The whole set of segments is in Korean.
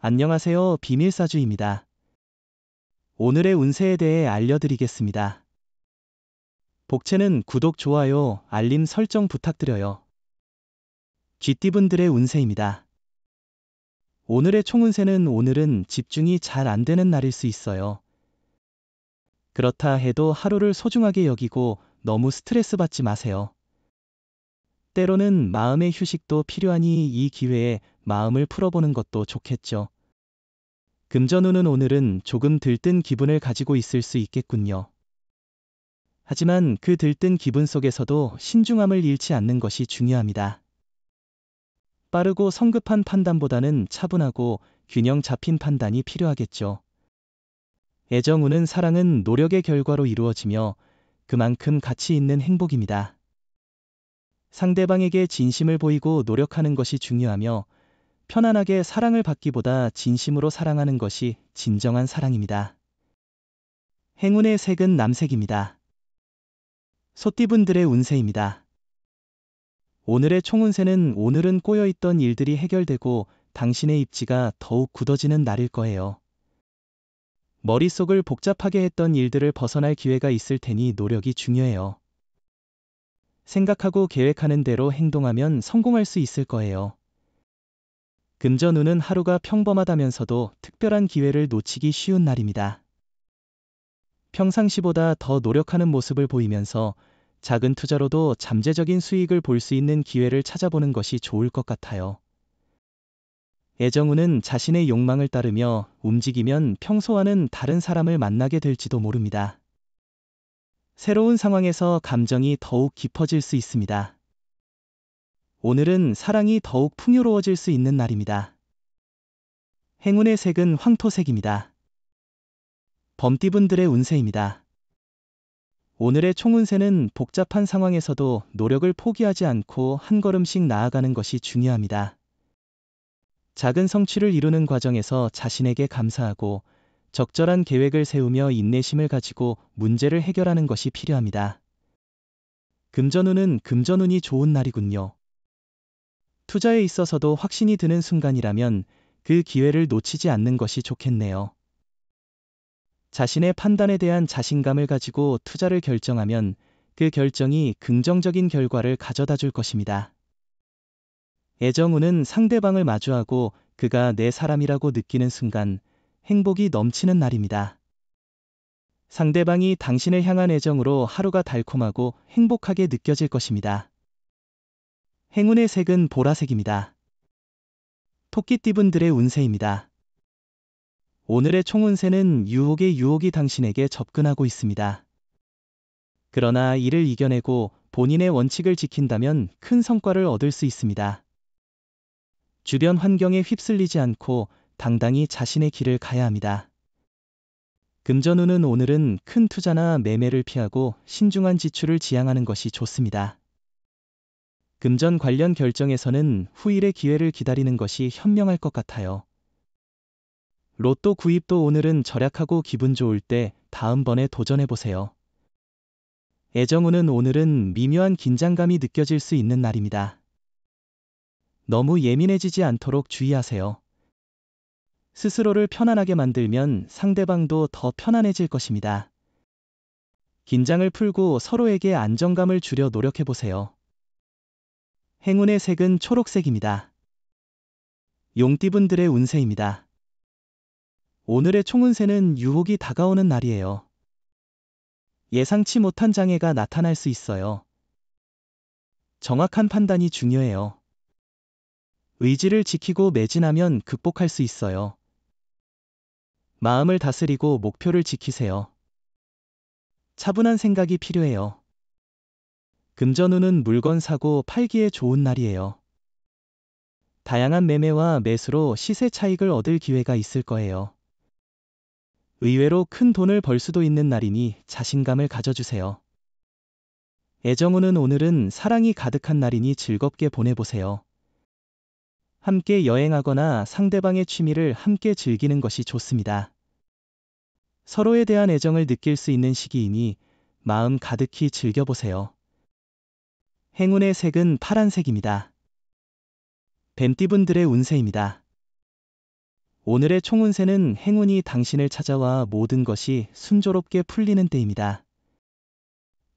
안녕하세요. 비밀사주입니다. 오늘의 운세에 대해 알려드리겠습니다. 복채는 구독, 좋아요, 알림 설정 부탁드려요. 쥐띠분들의 운세입니다. 오늘의 총운세는 오늘은 집중이 잘 안 되는 날일 수 있어요. 그렇다 해도 하루를 소중하게 여기고 너무 스트레스 받지 마세요. 때로는 마음의 휴식도 필요하니 이 기회에 마음을 풀어보는 것도 좋겠죠. 금전운은 오늘은 조금 들뜬 기분을 가지고 있을 수 있겠군요. 하지만 그 들뜬 기분 속에서도 신중함을 잃지 않는 것이 중요합니다. 빠르고 성급한 판단보다는 차분하고 균형 잡힌 판단이 필요하겠죠. 애정운은 사랑은 노력의 결과로 이루어지며 그만큼 가치 있는 행복입니다. 상대방에게 진심을 보이고 노력하는 것이 중요하며 편안하게 사랑을 받기보다 진심으로 사랑하는 것이 진정한 사랑입니다. 행운의 색은 남색입니다. 소띠분들의 운세입니다. 오늘의 총운세는 오늘은 꼬여있던 일들이 해결되고 당신의 입지가 더욱 굳어지는 날일 거예요. 머릿속을 복잡하게 했던 일들을 벗어날 기회가 있을 테니 노력이 중요해요. 생각하고 계획하는 대로 행동하면 성공할 수 있을 거예요. 금전운은 하루가 평범하다면서도 특별한 기회를 놓치기 쉬운 날입니다. 평상시보다 더 노력하는 모습을 보이면서 작은 투자로도 잠재적인 수익을 볼 수 있는 기회를 찾아보는 것이 좋을 것 같아요. 애정운은 자신의 욕망을 따르며 움직이면 평소와는 다른 사람을 만나게 될지도 모릅니다. 새로운 상황에서 감정이 더욱 깊어질 수 있습니다. 오늘은 사랑이 더욱 풍요로워질 수 있는 날입니다. 행운의 색은 황토색입니다. 범띠분들의 운세입니다. 오늘의 총운세는 복잡한 상황에서도 노력을 포기하지 않고 한 걸음씩 나아가는 것이 중요합니다. 작은 성취를 이루는 과정에서 자신에게 감사하고 적절한 계획을 세우며 인내심을 가지고 문제를 해결하는 것이 필요합니다. 금전운은 금전운이 좋은 날이군요. 투자에 있어서도 확신이 드는 순간이라면 그 기회를 놓치지 않는 것이 좋겠네요. 자신의 판단에 대한 자신감을 가지고 투자를 결정하면 그 결정이 긍정적인 결과를 가져다 줄 것입니다. 애정운은 상대방을 마주하고 그가 내 사람이라고 느끼는 순간 행복이 넘치는 날입니다. 상대방이 당신을 향한 애정으로 하루가 달콤하고 행복하게 느껴질 것입니다. 행운의 색은 보라색입니다. 토끼띠분들의 운세입니다. 오늘의 총운세는 유혹의 유혹이 당신에게 접근하고 있습니다. 그러나 이를 이겨내고 본인의 원칙을 지킨다면 큰 성과를 얻을 수 있습니다. 주변 환경에 휩쓸리지 않고 당당히 자신의 길을 가야 합니다. 금전운은 오늘은 큰 투자나 매매를 피하고 신중한 지출을 지향하는 것이 좋습니다. 금전 관련 결정에서는 후일의 기회를 기다리는 것이 현명할 것 같아요. 로또 구입도 오늘은 절약하고 기분 좋을 때 다음번에 도전해보세요. 애정운은 오늘은 미묘한 긴장감이 느껴질 수 있는 날입니다. 너무 예민해지지 않도록 주의하세요. 스스로를 편안하게 만들면 상대방도 더 편안해질 것입니다. 긴장을 풀고 서로에게 안정감을 주려 노력해보세요. 행운의 색은 초록색입니다. 용띠분들의 운세입니다. 오늘의 총운세는 유혹이 다가오는 날이에요. 예상치 못한 장애가 나타날 수 있어요. 정확한 판단이 중요해요. 의지를 지키고 매진하면 극복할 수 있어요. 마음을 다스리고 목표를 지키세요. 차분한 생각이 필요해요. 금전운은 물건 사고 팔기에 좋은 날이에요. 다양한 매매와 매수로 시세 차익을 얻을 기회가 있을 거예요. 의외로 큰 돈을 벌 수도 있는 날이니 자신감을 가져주세요. 애정운은 오늘은 사랑이 가득한 날이니 즐겁게 보내보세요. 함께 여행하거나 상대방의 취미를 함께 즐기는 것이 좋습니다. 서로에 대한 애정을 느낄 수 있는 시기이니 마음 가득히 즐겨보세요. 행운의 색은 파란색입니다. 뱀띠분들의 운세입니다. 오늘의 총운세는 행운이 당신을 찾아와 모든 것이 순조롭게 풀리는 때입니다.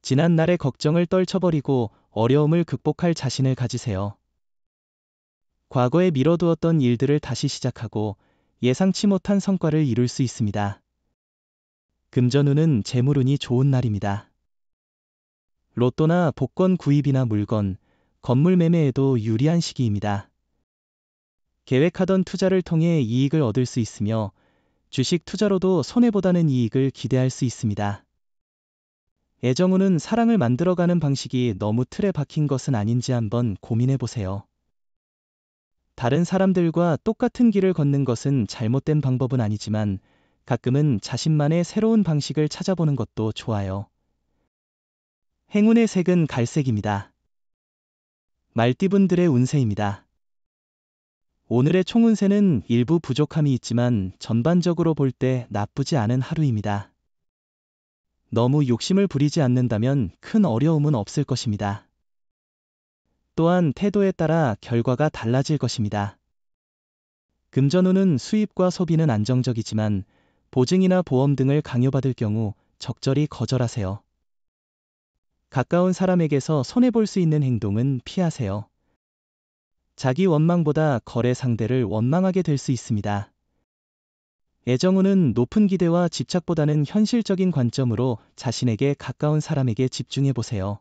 지난날의 걱정을 떨쳐버리고 어려움을 극복할 자신을 가지세요. 과거에 미뤄두었던 일들을 다시 시작하고 예상치 못한 성과를 이룰 수 있습니다. 금전운은 재물운이 좋은 날입니다. 로또나 복권 구입이나 물건, 건물 매매에도 유리한 시기입니다. 계획하던 투자를 통해 이익을 얻을 수 있으며 주식 투자로도 손해보다는 이익을 기대할 수 있습니다. 애정운은 사랑을 만들어가는 방식이 너무 틀에 박힌 것은 아닌지 한번 고민해보세요. 다른 사람들과 똑같은 길을 걷는 것은 잘못된 방법은 아니지만 가끔은 자신만의 새로운 방식을 찾아보는 것도 좋아요. 행운의 색은 갈색입니다. 말띠분들의 운세입니다. 오늘의 총운세는 일부 부족함이 있지만 전반적으로 볼 때 나쁘지 않은 하루입니다. 너무 욕심을 부리지 않는다면 큰 어려움은 없을 것입니다. 또한 태도에 따라 결과가 달라질 것입니다. 금전운은 수입과 소비는 안정적이지만 보증이나 보험 등을 강요받을 경우 적절히 거절하세요. 가까운 사람에게서 손해볼 수 있는 행동은 피하세요. 자기 원망보다 거래 상대를 원망하게 될 수 있습니다. 애정운은 높은 기대와 집착보다는 현실적인 관점으로 자신에게 가까운 사람에게 집중해보세요.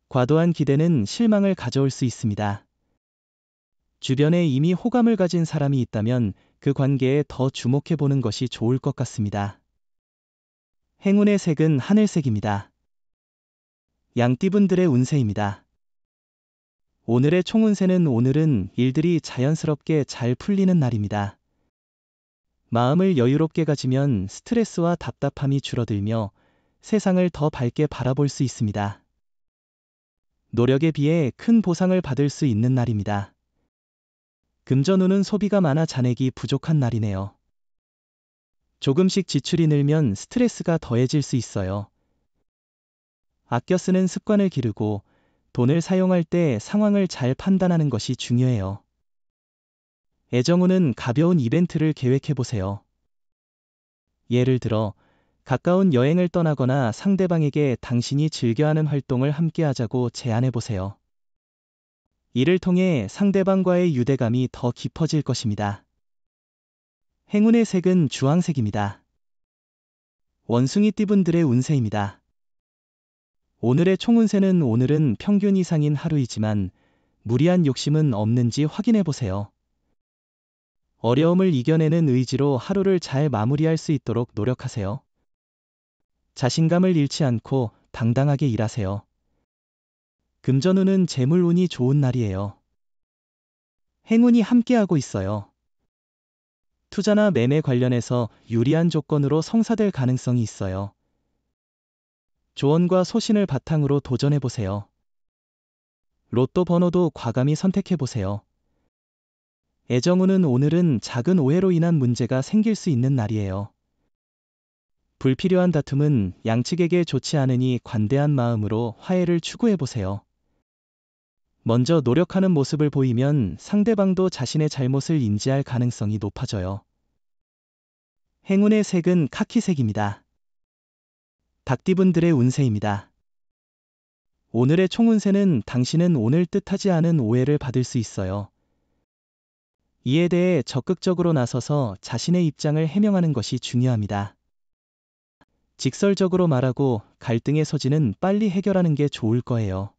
과도한 기대는 실망을 가져올 수 있습니다. 주변에 이미 호감을 가진 사람이 있다면 그 관계에 더 주목해보는 것이 좋을 것 같습니다. 행운의 색은 하늘색입니다. 양띠분들의 운세입니다. 오늘의 총운세는 오늘은 일들이 자연스럽게 잘 풀리는 날입니다. 마음을 여유롭게 가지면 스트레스와 답답함이 줄어들며 세상을 더 밝게 바라볼 수 있습니다. 노력에 비해 큰 보상을 받을 수 있는 날입니다. 금전운은 소비가 많아 잔액이 부족한 날이네요. 조금씩 지출이 늘면 스트레스가 더해질 수 있어요. 아껴 쓰는 습관을 기르고 돈을 사용할 때 상황을 잘 판단하는 것이 중요해요. 애정운은 가벼운 이벤트를 계획해보세요. 예를 들어 가까운 여행을 떠나거나 상대방에게 당신이 즐겨하는 활동을 함께 하자고 제안해보세요. 이를 통해 상대방과의 유대감이 더 깊어질 것입니다. 행운의 색은 주황색입니다. 원숭이띠분들의 운세입니다. 오늘의 총운세는 오늘은 평균 이상인 하루이지만 무리한 욕심은 없는지 확인해보세요. 어려움을 이겨내는 의지로 하루를 잘 마무리할 수 있도록 노력하세요. 자신감을 잃지 않고 당당하게 일하세요. 금전운은 재물운이 좋은 날이에요. 행운이 함께하고 있어요. 투자나 매매 관련해서 유리한 조건으로 성사될 가능성이 있어요. 조언과 소신을 바탕으로 도전해보세요. 로또 번호도 과감히 선택해보세요. 애정운은 오늘은 작은 오해로 인한 문제가 생길 수 있는 날이에요. 불필요한 다툼은 양측에게 좋지 않으니 관대한 마음으로 화해를 추구해보세요. 먼저 노력하는 모습을 보이면 상대방도 자신의 잘못을 인지할 가능성이 높아져요. 행운의 색은 카키색입니다. 닭띠분들의 운세입니다. 오늘의 총운세는 당신은 오늘 뜻하지 않은 오해를 받을 수 있어요. 이에 대해 적극적으로 나서서 자신의 입장을 해명하는 것이 중요합니다. 직설적으로 말하고 갈등의 소지는 빨리 해결하는 게 좋을 거예요.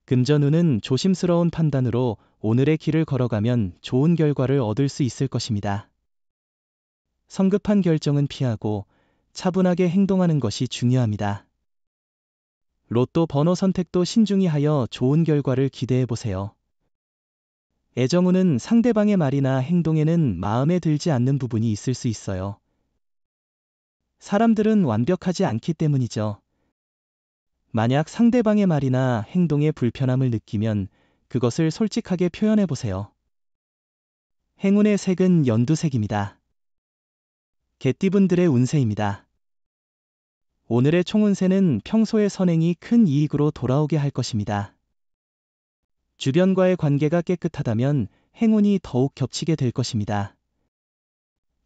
금전운은 조심스러운 판단으로 오늘의 길을 걸어가면 좋은 결과를 얻을 수 있을 것입니다. 성급한 결정은 피하고 차분하게 행동하는 것이 중요합니다. 로또 번호 선택도 신중히 하여 좋은 결과를 기대해보세요. 애정운은 상대방의 말이나 행동에는 마음에 들지 않는 부분이 있을 수 있어요. 사람들은 완벽하지 않기 때문이죠. 만약 상대방의 말이나 행동에 불편함을 느끼면 그것을 솔직하게 표현해보세요. 행운의 색은 연두색입니다. 개띠분들의 운세입니다. 오늘의 총운세는 평소의 선행이 큰 이익으로 돌아오게 할 것입니다. 주변과의 관계가 깨끗하다면 행운이 더욱 겹치게 될 것입니다.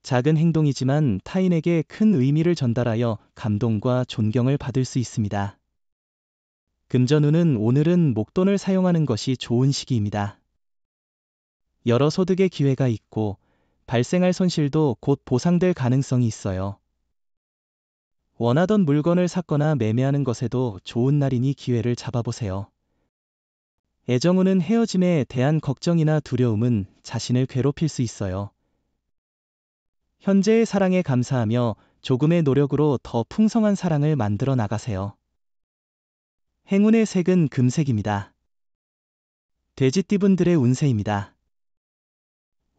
작은 행동이지만 타인에게 큰 의미를 전달하여 감동과 존경을 받을 수 있습니다. 금전운은 오늘은 목돈을 사용하는 것이 좋은 시기입니다. 여러 소득의 기회가 있고 발생할 손실도 곧 보상될 가능성이 있어요. 원하던 물건을 샀거나 매매하는 것에도 좋은 날이니 기회를 잡아보세요. 애정운은 헤어짐에 대한 걱정이나 두려움은 자신을 괴롭힐 수 있어요. 현재의 사랑에 감사하며 조금의 노력으로 더 풍성한 사랑을 만들어 나가세요. 행운의 색은 금색입니다. 돼지띠분들의 운세입니다.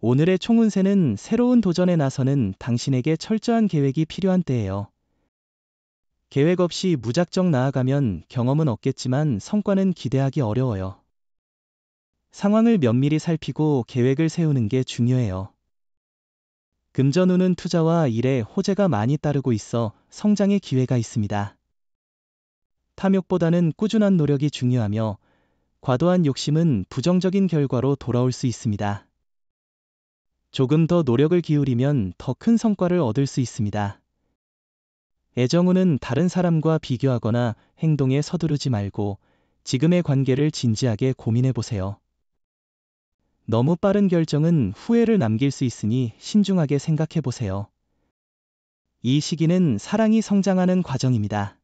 오늘의 총운세는 새로운 도전에 나서는 당신에게 철저한 계획이 필요한 때예요. 계획 없이 무작정 나아가면 경험은 얻겠지만 성과는 기대하기 어려워요. 상황을 면밀히 살피고 계획을 세우는 게 중요해요. 금전운은 투자와 일에 호재가 많이 따르고 있어 성장의 기회가 있습니다. 탐욕보다는 꾸준한 노력이 중요하며 과도한 욕심은 부정적인 결과로 돌아올 수 있습니다. 조금 더 노력을 기울이면 더 큰 성과를 얻을 수 있습니다. 애정운은 다른 사람과 비교하거나 행동에 서두르지 말고 지금의 관계를 진지하게 고민해 보세요. 너무 빠른 결정은 후회를 남길 수 있으니 신중하게 생각해 보세요. 이 시기는 사랑이 성장하는 과정입니다.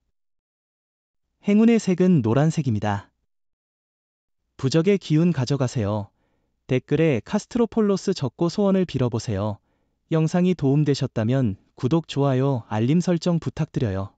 행운의 색은 노란색입니다. 부적의 기운 가져가세요. 댓글에 카스트로폴로스 적고 소원을 빌어보세요. 영상이 도움되셨다면 구독, 좋아요, 알림 설정 부탁드려요.